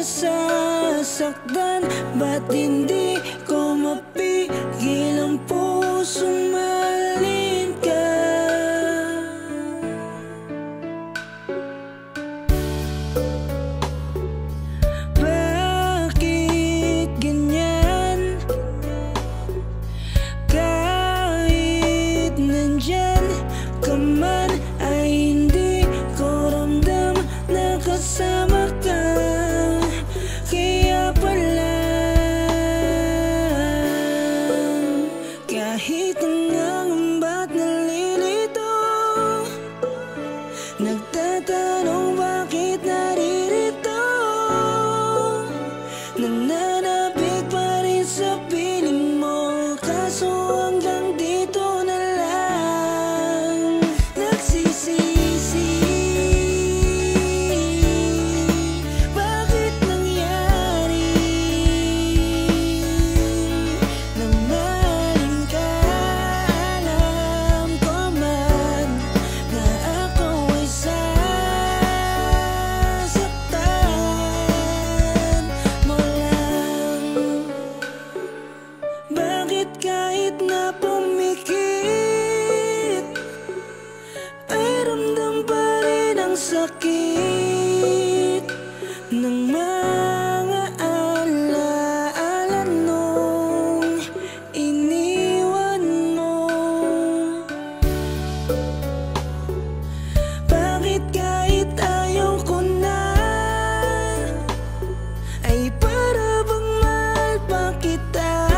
nasasaktan? Ba't hindi ko mapigil ang pusong mahalin ka? Bakit ganyan? Kahit nandyan ka man ay hindi ko ramdam na kasama ka. Kaya pala kahit hanggang ba't nalilito, nagtatanong bakit naririto, nananabik pa rin sa piling mo. Kaso hanggang dito na lang nagsisisi. Bakit nangyari na mahalin ka? Alam ko man na ako ay sasaktan mo lang. Bakit kahit na pumikit ay ramdam pa rin ang sakit ng mga alaala nung iniwan mo? Bakit kahit ayaw ko na ay para bang mahal pa kita?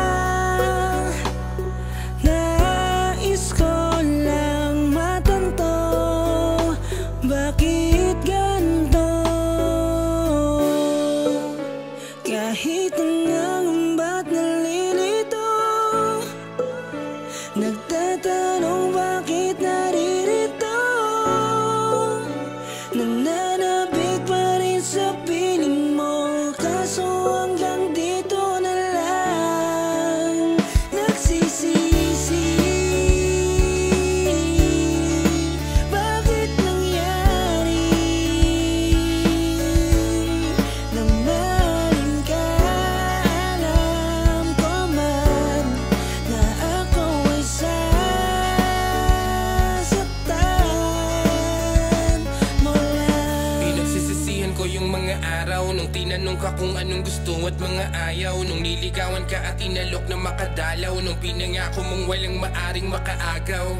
Nais ko lang matanto, bakit ganito? Kahit hanggang ba't nalilito, nagtatanong bakit naririto, nananabik pa rin sa piling mo. Kaso hanggang dito na lang nagsisisi. Bakit nangyari na mahalin ka? Alam ko man na ako ay sasaktan mo lang. Pinagsisisihan ko yung mga araw nung tinanong ka kung anong gusto at mga ayaw, nung niligawan ka at inalok na makadalaw, nung pinangako mong walang maaring makaagaw.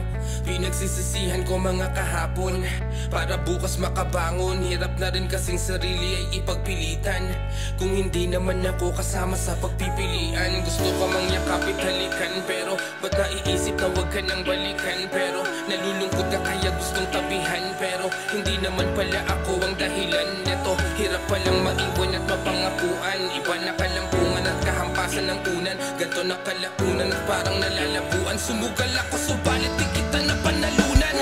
Pinagsisisihan ko mga kahapon para bukas makabangon. Hirap na rin kasing sarili ay ipagpilitan kung hindi naman ako kasama sa pagpipilian. Gusto ko mang yakapit halikan, pero ba't naiisip na wag ka nang balikan? Pero nalulungkot ka kaya gustong tabihan, pero hindi naman pala ako ang dahilan nito. Hirap palang maiwan at mapangakuan, iba na kalampungan at kahampasan ng unan. Ganto na kalaunan at parang nalalabuan. Sumugal ako subalit di kita na panalunan.